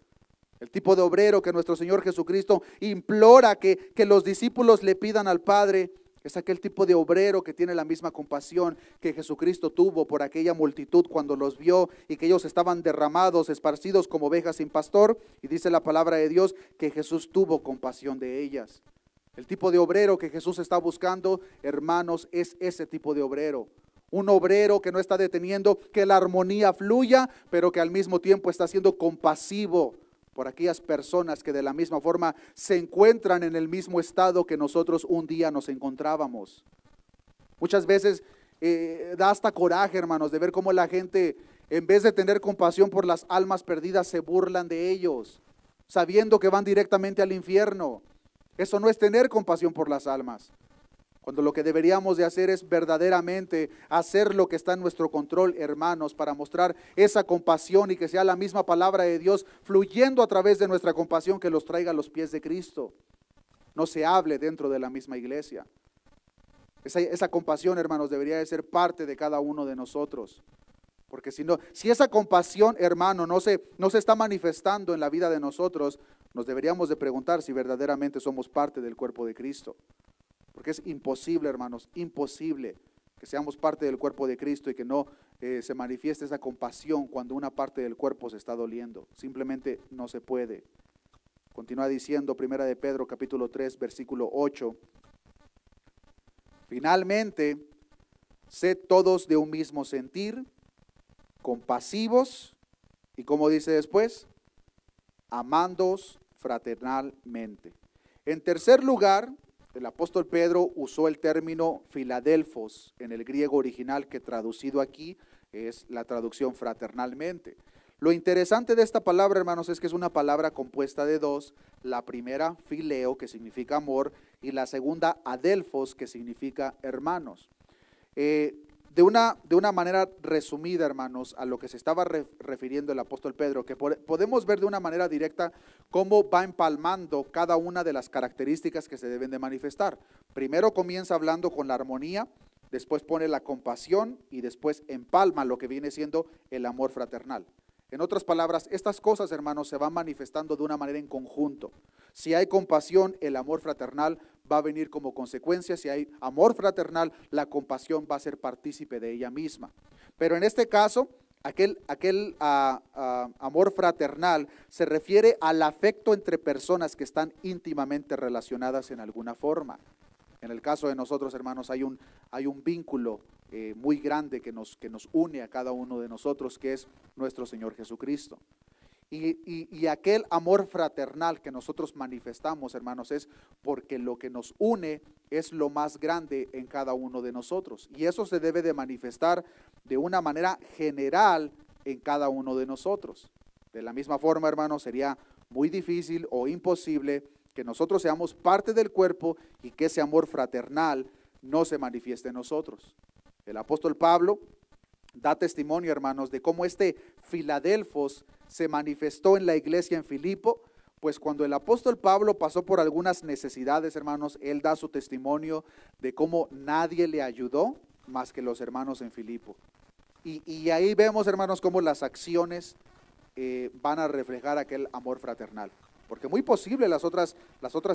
El tipo de obrero que nuestro Señor Jesucristo implora que los discípulos le pidan al Padre, es aquel tipo de obrero que tiene la misma compasión que Jesucristo tuvo por aquella multitud cuando los vio y que ellos estaban derramados, esparcidos como ovejas sin pastor. Y dice la palabra de Dios que Jesús tuvo compasión de ellas. El tipo de obrero que Jesús está buscando, hermanos, es ese tipo de obrero. Un obrero que no está deteniendo que la armonía fluya, pero que al mismo tiempo está siendo compasivo por aquellas personas que de la misma forma se encuentran en el mismo estado que nosotros un día nos encontrábamos. Muchas veces da hasta coraje, hermanos, de ver cómo la gente, en vez de tener compasión por las almas perdidas, se burlan de ellos, sabiendo que van directamente al infierno. Eso no es tener compasión por las almas. Cuando lo que deberíamos de hacer es verdaderamente hacer lo que está en nuestro control, hermanos, para mostrar esa compasión y que sea la misma palabra de Dios fluyendo a través de nuestra compasión que los traiga a los pies de Cristo. no se hable dentro de la misma iglesia. Esa compasión, hermanos, debería de ser parte de cada uno de nosotros. Porque si esa compasión, hermano, no se está manifestando en la vida de nosotros, nos deberíamos de preguntar si verdaderamente somos parte del cuerpo de Cristo. Porque es imposible, hermanos, imposible que seamos parte del cuerpo de Cristo y que no se manifieste esa compasión cuando una parte del cuerpo se está doliendo. Simplemente no se puede. Continúa diciendo 1 de Pedro capítulo 3 versículo 8. Finalmente, sed todos de un mismo sentir, compasivos y, como dice después, amándoos fraternalmente. En tercer lugar, el apóstol Pedro usó el término Filadelfos en el griego original, que traducido aquí es la traducción fraternalmente. Lo interesante de esta palabra, hermanos, es que es una palabra compuesta de dos. La primera, fileo, que significa amor, y la segunda, adelfos, que significa hermanos. De una manera resumida, hermanos, a lo que se estaba refiriendo el apóstol Pedro, que podemos ver de una manera directa cómo va empalmando cada una de las características que se deben de manifestar. Primero comienza hablando con la armonía, después pone la compasión y después empalma lo que viene siendo el amor fraternal. En otras palabras, estas cosas, hermanos, se van manifestando de una manera en conjunto. Si hay compasión, el amor fraternal va a venir como consecuencia. Si hay amor fraternal, la compasión va a ser partícipe de ella misma. Pero en este caso, aquel amor fraternal se refiere al afecto entre personas que están íntimamente relacionadas en alguna forma. En el caso de nosotros, hermanos, hay un vínculo muy grande que nos une a cada uno de nosotros, que es nuestro Señor Jesucristo. Y aquel amor fraternal que nosotros manifestamos, hermanos, es porque lo que nos une es lo más grande en cada uno de nosotros. Y eso se debe de manifestar de una manera general en cada uno de nosotros. De la misma forma, hermanos, sería muy difícil o imposible que nosotros seamos parte del cuerpo y que ese amor fraternal no se manifieste en nosotros. El apóstol Pablo da testimonio, hermanos, de cómo este Filadelfos se manifestó en la iglesia en Filipo. Pues cuando el apóstol Pablo pasó por algunas necesidades, hermanos, él da su testimonio de cómo nadie le ayudó más que los hermanos en Filipo. Y ahí vemos, hermanos, cómo las acciones van a reflejar aquel amor fraternal. Porque muy posible las otras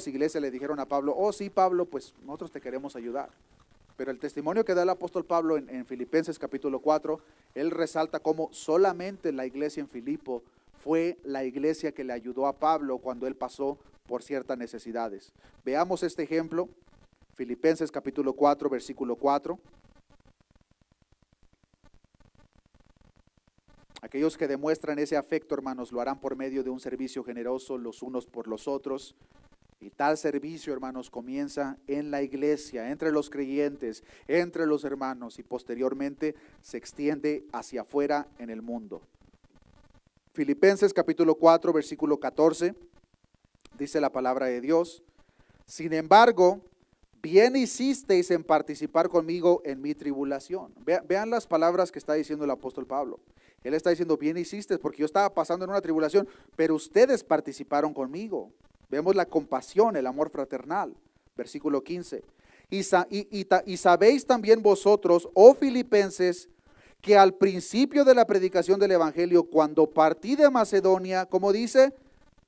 iglesias le dijeron a Pablo, oh sí, Pablo, pues nosotros te queremos ayudar. Pero el testimonio que da el apóstol Pablo en Filipenses capítulo 4, él resalta cómo solamente la iglesia en Filipo fue la iglesia que le ayudó a Pablo cuando él pasó por ciertas necesidades. Veamos este ejemplo, Filipenses capítulo 4, versículo 4. Aquellos que demuestran ese afecto, hermanos, lo harán por medio de un servicio generoso los unos por los otros. Y tal servicio, hermanos, comienza en la iglesia, entre los creyentes, entre los hermanos, y posteriormente se extiende hacia afuera en el mundo. Filipenses capítulo 4, versículo 14, dice la palabra de Dios: sin embargo, bien hicisteis en participar conmigo en mi tribulación. Vean las palabras que está diciendo el apóstol Pablo. Él está diciendo, bien hiciste, porque yo estaba pasando en una tribulación, pero ustedes participaron conmigo. Vemos la compasión, el amor fraternal. Versículo 15. Y sabéis también vosotros, oh filipenses, que al principio de la predicación del evangelio, cuando partí de Macedonia, como dice,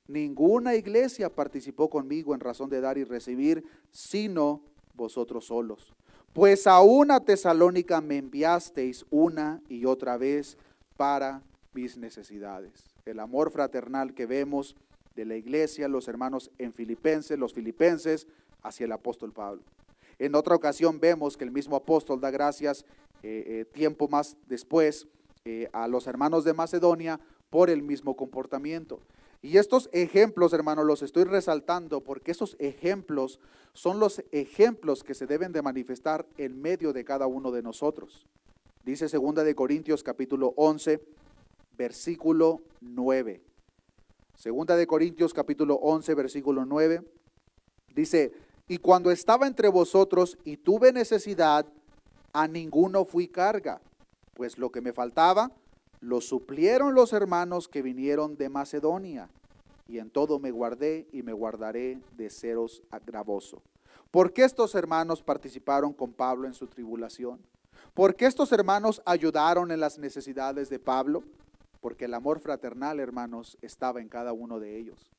ninguna iglesia participó conmigo en razón de dar y recibir, sino vosotros solos. Pues aún a Tesalónica me enviasteis una y otra vez para mis necesidades. El amor fraternal que vemos de la iglesia, los hermanos los filipenses, hacia el apóstol Pablo. En otra ocasión vemos que el mismo apóstol da gracias tiempo más después a los hermanos de Macedonia por el mismo comportamiento. Y estos ejemplos, hermanos, los estoy resaltando porque esos ejemplos son los ejemplos que se deben de manifestar en medio de cada uno de nosotros. Dice 2 de Corintios capítulo 11, versículo 9. 2 de Corintios capítulo 11, versículo 9. Dice, y cuando estaba entre vosotros y tuve necesidad, a ninguno fui carga, pues lo que me faltaba, lo suplieron los hermanos que vinieron de Macedonia. y en todo me guardé y me guardaré de seros gravoso. ¿Por qué estos hermanos participaron con Pablo en su tribulación? ¿Por qué estos hermanos ayudaron en las necesidades de Pablo? Porque el amor fraternal, hermanos, estaba en cada uno de ellos.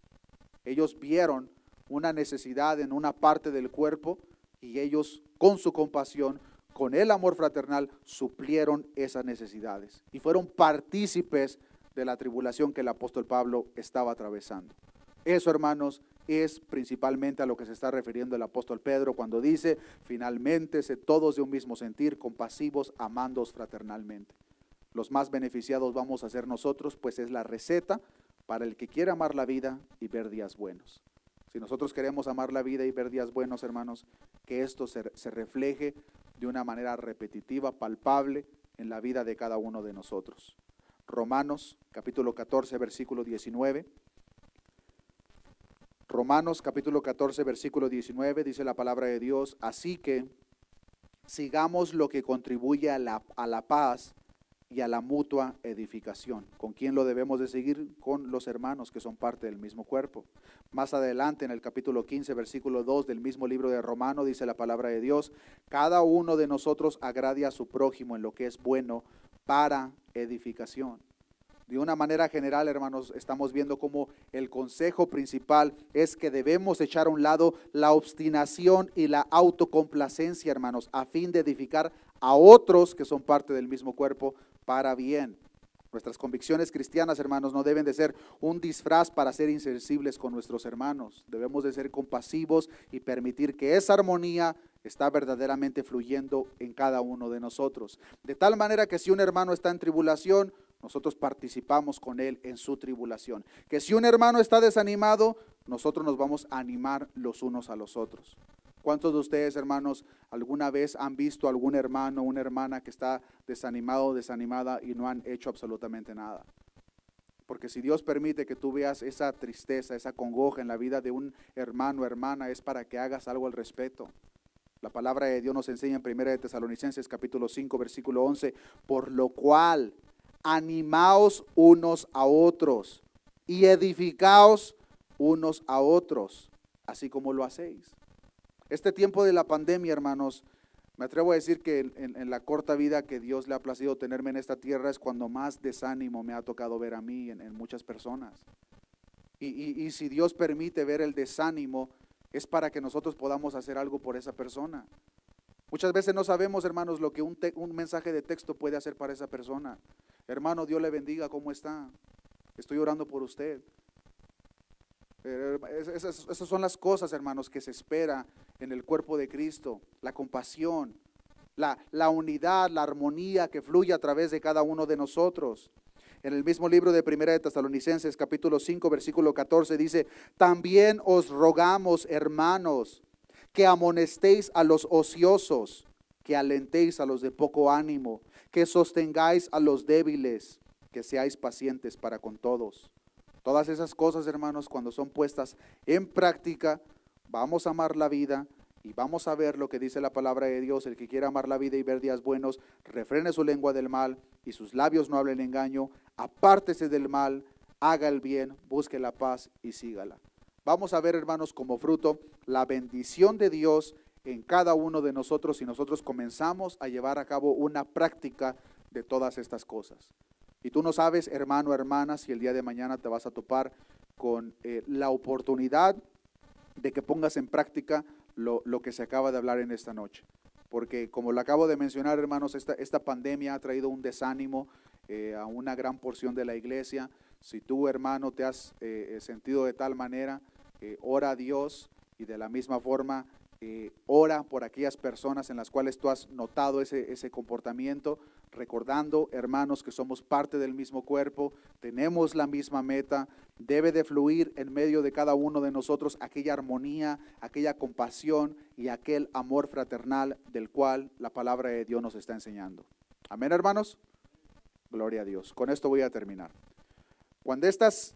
Ellos vieron una necesidad en una parte del cuerpo y ellos, con su compasión, con el amor fraternal, suplieron esas necesidades y fueron partícipes de la tribulación que el apóstol Pablo estaba atravesando. Eso, hermanos, es principalmente a lo que se está refiriendo el apóstol Pedro cuando dice: finalmente, sé todos de un mismo sentir, compasivos, amándoos fraternalmente. Los más beneficiados vamos a ser nosotros, pues es la receta para el que quiere amar la vida y ver días buenos. Si nosotros queremos amar la vida y ver días buenos, hermanos, que esto se refleje de una manera repetitiva, palpable, en la vida de cada uno de nosotros. Romanos, capítulo 14, versículo 19. Romanos, capítulo 14, versículo 19, dice la palabra de Dios: así que sigamos lo que contribuye a la paz y a la mutua edificación. ¿Con quién lo debemos de seguir? Con los hermanos que son parte del mismo cuerpo. Más adelante en el capítulo 15, versículo 2 del mismo libro de Romanos, dice la palabra de Dios: cada uno de nosotros agrade a su prójimo en lo que es bueno para edificación. De una manera general, hermanos, estamos viendo cómo el consejo principal es que debemos echar a un lado la obstinación y la autocomplacencia, hermanos, a fin de edificar a otros que son parte del mismo cuerpo para bien. Nuestras convicciones cristianas, hermanos, no deben de ser un disfraz para ser insensibles con nuestros hermanos. Debemos de ser compasivos y permitir que esa armonía está verdaderamente fluyendo en cada uno de nosotros. De tal manera que si un hermano está en tribulación, nosotros participamos con él en su tribulación. Que si un hermano está desanimado, nosotros nos vamos a animar los unos a los otros. ¿Cuántos de ustedes, hermanos, alguna vez han visto a algún hermano o una hermana que está desanimado o desanimada y no han hecho absolutamente nada? Porque si Dios permite que tú veas esa tristeza, esa congoja en la vida de un hermano o hermana, es para que hagas algo al respecto. La palabra de Dios nos enseña en 1 de Tesalonicenses capítulo 5, versículo 11, por lo cual animaos unos a otros y edificaos unos a otros, así como lo hacéis. Este tiempo de la pandemia, hermanos, me atrevo a decir que en la corta vida que Dios le ha placido tenerme en esta tierra es cuando más desánimo me ha tocado ver a mí en muchas personas. Y si Dios permite ver el desánimo, es para que nosotros podamos hacer algo por esa persona. Muchas veces no sabemos, hermanos, lo que un mensaje de texto puede hacer para esa persona. Hermano, Dios le bendiga, ¿cómo está? Estoy orando por usted. Esas son las cosas, hermanos, que se espera en el cuerpo de Cristo. La compasión, la unidad, la armonía que fluye a través de cada uno de nosotros. En el mismo libro de 1 de Tesalonicenses, capítulo 5, versículo 14, dice: también os rogamos, hermanos, que amonestéis a los ociosos, que alentéis a los de poco ánimo, que sostengáis a los débiles, que seáis pacientes para con todos. Todas esas cosas, hermanos, cuando son puestas en práctica, vamos a amar la vida y vamos a ver lo que dice la palabra de Dios. El que quiera amar la vida y ver días buenos, refrene su lengua del mal y sus labios no hablen engaño, apártese del mal, haga el bien, busque la paz y sígala. Vamos a ver, hermanos, como fruto la bendición de Dios en cada uno de nosotros si nosotros comenzamos a llevar a cabo una práctica de todas estas cosas. Y tú no sabes, hermano, hermana, si el día de mañana te vas a topar con la oportunidad de que pongas en práctica lo que se acaba de hablar en esta noche. Porque como lo acabo de mencionar, hermanos, esta pandemia ha traído un desánimo a una gran porción de la iglesia. Si tú, hermano, te has sentido de tal manera, ora a Dios y de la misma forma ora por aquellas personas en las cuales tú has notado ese comportamiento, recordando, hermanos, que somos parte del mismo cuerpo, tenemos la misma meta, debe de fluir en medio de cada uno de nosotros aquella armonía, aquella compasión y aquel amor fraternal del cual la palabra de Dios nos está enseñando. Amén, hermanos. Gloria a Dios. Con esto voy a terminar. Cuando estas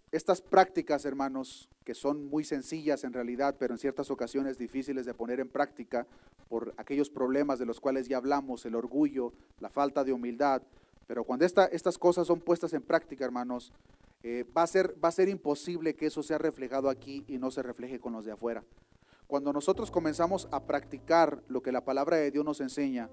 prácticas, hermanos, que son muy sencillas en realidad, pero en ciertas ocasiones difíciles de poner en práctica por aquellos problemas de los cuales ya hablamos, el orgullo, la falta de humildad, pero cuando estas cosas son puestas en práctica, hermanos, va a ser imposible que eso sea reflejado aquí y no se refleje con los de afuera. Cuando nosotros comenzamos a practicar lo que la palabra de Dios nos enseña,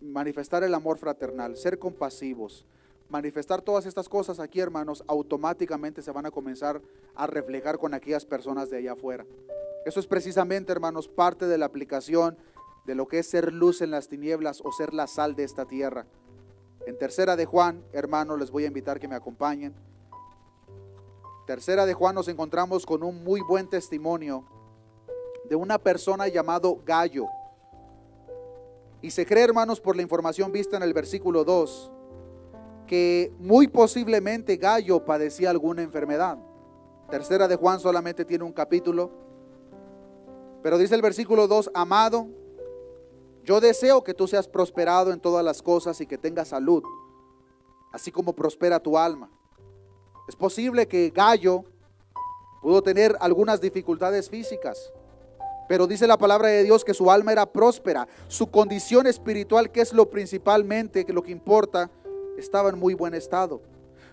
manifestar el amor fraternal, ser compasivos, manifestar todas estas cosas aquí, hermanos, automáticamente se van a comenzar a reflejar con aquellas personas de allá afuera. Eso es precisamente, hermanos, parte de la aplicación de lo que es ser luz en las tinieblas o ser la sal de esta tierra. En Tercera de Juan, hermanos, les voy a invitar que me acompañen. Tercera de Juan nos encontramos con un muy buen testimonio de una persona llamado Gayo. Y se cree, hermanos, por la información vista en el versículo 2, que muy posiblemente Gayo padecía alguna enfermedad. Tercera de Juan solamente tiene un capítulo, pero dice el versículo 2: amado, yo deseo que tú seas prosperado en todas las cosas y que tengas salud, así como prospera tu alma. Es posible que Gayo pudo tener algunas dificultades físicas, pero dice la palabra de Dios que su alma era próspera. Su condición espiritual, que es lo principalmente, que lo que importa, estaba en muy buen estado.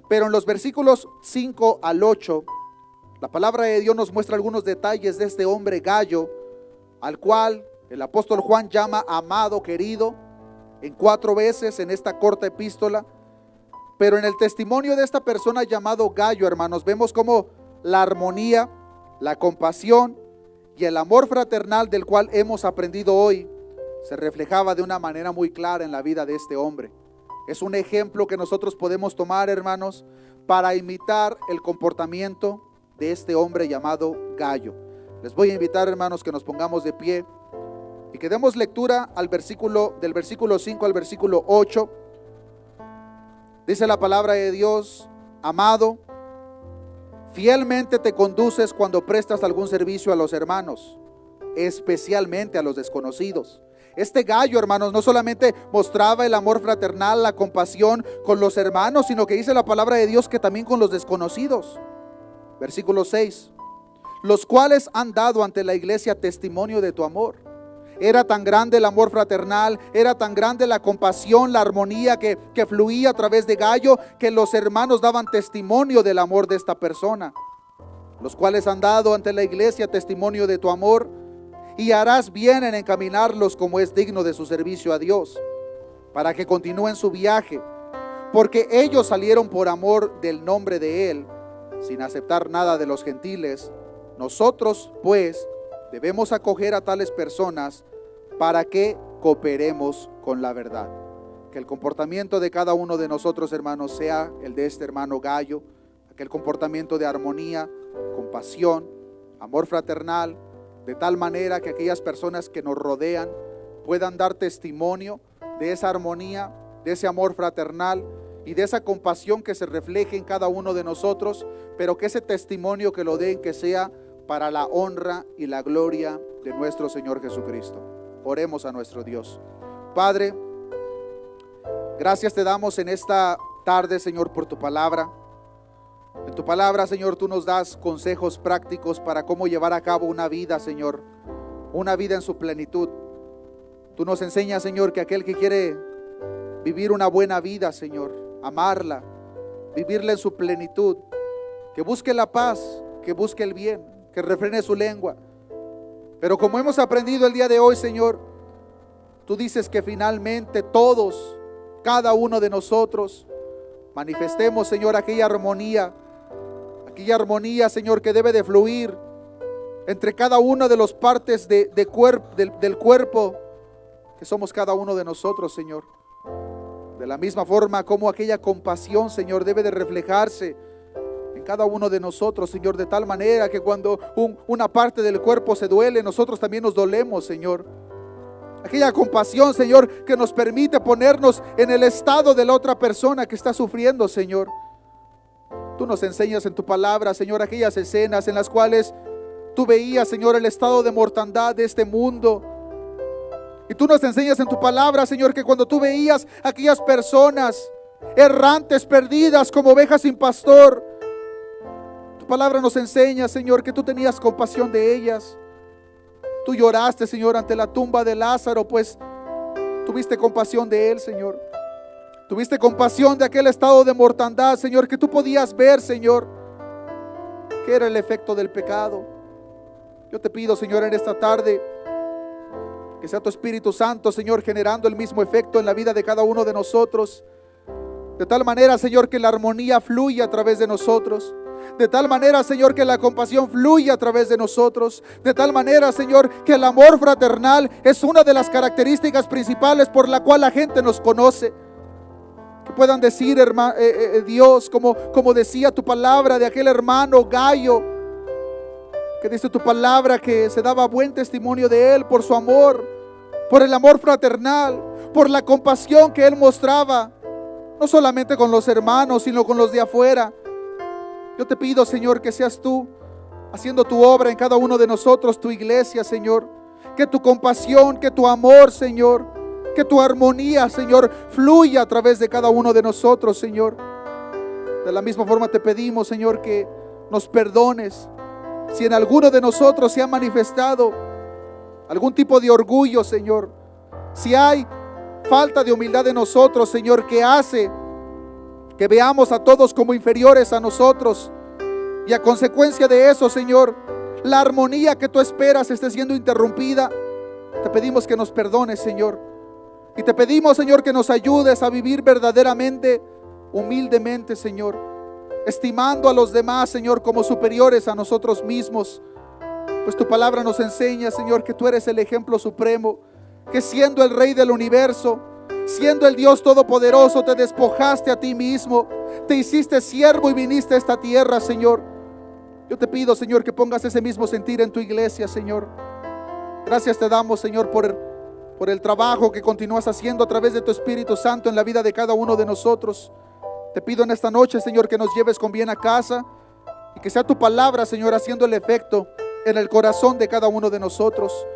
Pero en los versículos 5 al 8, la palabra de Dios nos muestra algunos detalles de este hombre Gayo, al cual el apóstol Juan llama amado, querido, en 4 veces en esta corta epístola. Pero en el testimonio de esta persona llamado Gayo, hermanos, vemos como la armonía, la compasión y el amor fraternal del cual hemos aprendido hoy se reflejaba de una manera muy clara en la vida de este hombre. Es un ejemplo que nosotros podemos tomar, hermanos, para imitar el comportamiento de este hombre llamado Gayo. Les voy a invitar, hermanos, que nos pongamos de pie y que demos lectura al del versículo 5 al versículo 8. Dice la palabra de Dios: amado, fielmente te conduces cuando prestas algún servicio a los hermanos, especialmente a los desconocidos. Este Gayo, hermanos, no solamente mostraba el amor fraternal, la compasión con los hermanos, sino que dice la palabra de Dios que también con los desconocidos. Versículo 6: los cuales han dado ante la iglesia testimonio de tu amor. Era tan grande el amor fraternal, era tan grande la compasión, la armonía que fluía a través de Gayo, que los hermanos daban testimonio del amor de esta persona. Los cuales han dado ante la iglesia testimonio de tu amor, y harás bien en encaminarlos como es digno de su servicio a Dios, para que continúen su viaje, porque ellos salieron por amor del nombre de Él, sin aceptar nada de los gentiles. Nosotros, pues, debemos acoger a tales personas para que cooperemos con la verdad. Que el comportamiento de cada uno de nosotros, hermanos, sea el de este hermano Gayo, aquel comportamiento de armonía, compasión, amor fraternal, de tal manera que aquellas personas que nos rodean puedan dar testimonio de esa armonía, de ese amor fraternal y de esa compasión que se refleje en cada uno de nosotros, pero que ese testimonio que lo den, que sea para la honra y la gloria de nuestro Señor Jesucristo. Oremos a nuestro Dios. Padre, gracias te damos en esta tarde, Señor, por tu palabra. En tu palabra, Señor, tú nos das consejos prácticos para cómo llevar a cabo una vida, Señor, una vida en su plenitud. Tú nos enseñas, Señor, que aquel que quiere vivir una buena vida, Señor, amarla, vivirla en su plenitud, que busque la paz, que busque el bien, que refrene su lengua. Pero como hemos aprendido el día de hoy, Señor, tú dices que finalmente todos, cada uno de nosotros, manifestemos, Señor, aquella armonía, Señor, que debe de fluir entre cada una de las partes del cuerpo que somos cada uno de nosotros, Señor. De la misma forma como aquella compasión, Señor, debe de reflejarse en cada uno de nosotros, Señor, de tal manera que cuando una parte del cuerpo se duele, nosotros también nos dolemos, Señor. Aquella compasión, Señor, que nos permite ponernos en el estado de la otra persona que está sufriendo, Señor. Tú nos enseñas en tu palabra, Señor, aquellas escenas en las cuales tú veías, Señor, el estado de mortandad de este mundo. Y tú nos enseñas en tu palabra, Señor, que cuando tú veías aquellas personas errantes, perdidas como ovejas sin pastor, tu palabra nos enseña, Señor, que tú tenías compasión de ellas. Tú lloraste, Señor, ante la tumba de Lázaro, pues tuviste compasión de él, Señor. Tuviste compasión de aquel estado de mortandad, Señor, que tú podías ver, Señor, que era el efecto del pecado. Yo te pido, Señor, en esta tarde, que sea tu Espíritu Santo, Señor, generando el mismo efecto en la vida de cada uno de nosotros. De tal manera, Señor, que la armonía fluya a través de nosotros. De tal manera, Señor, que la compasión fluya a través de nosotros. De tal manera, Señor, que el amor fraternal es una de las características principales por la cual la gente nos conoce. Que puedan decir, Dios, como decía tu palabra de aquel hermano Gallo, que dice tu palabra que se daba buen testimonio de él por su amor, por el amor fraternal, por la compasión que él mostraba, no solamente con los hermanos, sino con los de afuera. Yo te pido, Señor, que seas tú haciendo tu obra en cada uno de nosotros, tu iglesia, Señor. Que tu compasión, que tu amor, Señor, que tu armonía, Señor, fluya a través de cada uno de nosotros, Señor. De la misma forma te pedimos, Señor, que nos perdones si en alguno de nosotros se ha manifestado algún tipo de orgullo, Señor. Si hay falta de humildad de nosotros, Señor, que hace que veamos a todos como inferiores a nosotros, y a consecuencia de eso, Señor, la armonía que tú esperas esté siendo interrumpida. Te pedimos que nos perdones, Señor, y te pedimos, Señor, que nos ayudes a vivir verdaderamente, humildemente, Señor, estimando a los demás, Señor, como superiores a nosotros mismos. Pues tu palabra nos enseña, Señor, que tú eres el ejemplo supremo, que siendo el Rey del universo, siendo el Dios todopoderoso, te despojaste a ti mismo, te hiciste siervo y viniste a esta tierra, Señor. Yo te pido, Señor, que pongas ese mismo sentir en tu iglesia, Señor. Gracias te damos, Señor, por el trabajo que continúas haciendo a través de tu Espíritu Santo en la vida de cada uno de nosotros. Te pido en esta noche, Señor, que nos lleves con bien a casa y que sea tu palabra, Señor, haciendo el efecto en el corazón de cada uno de nosotros.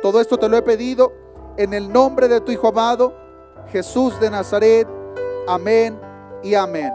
Todo esto te lo he pedido en el nombre de tu Hijo amado, Jesús de Nazaret. Amén y amén.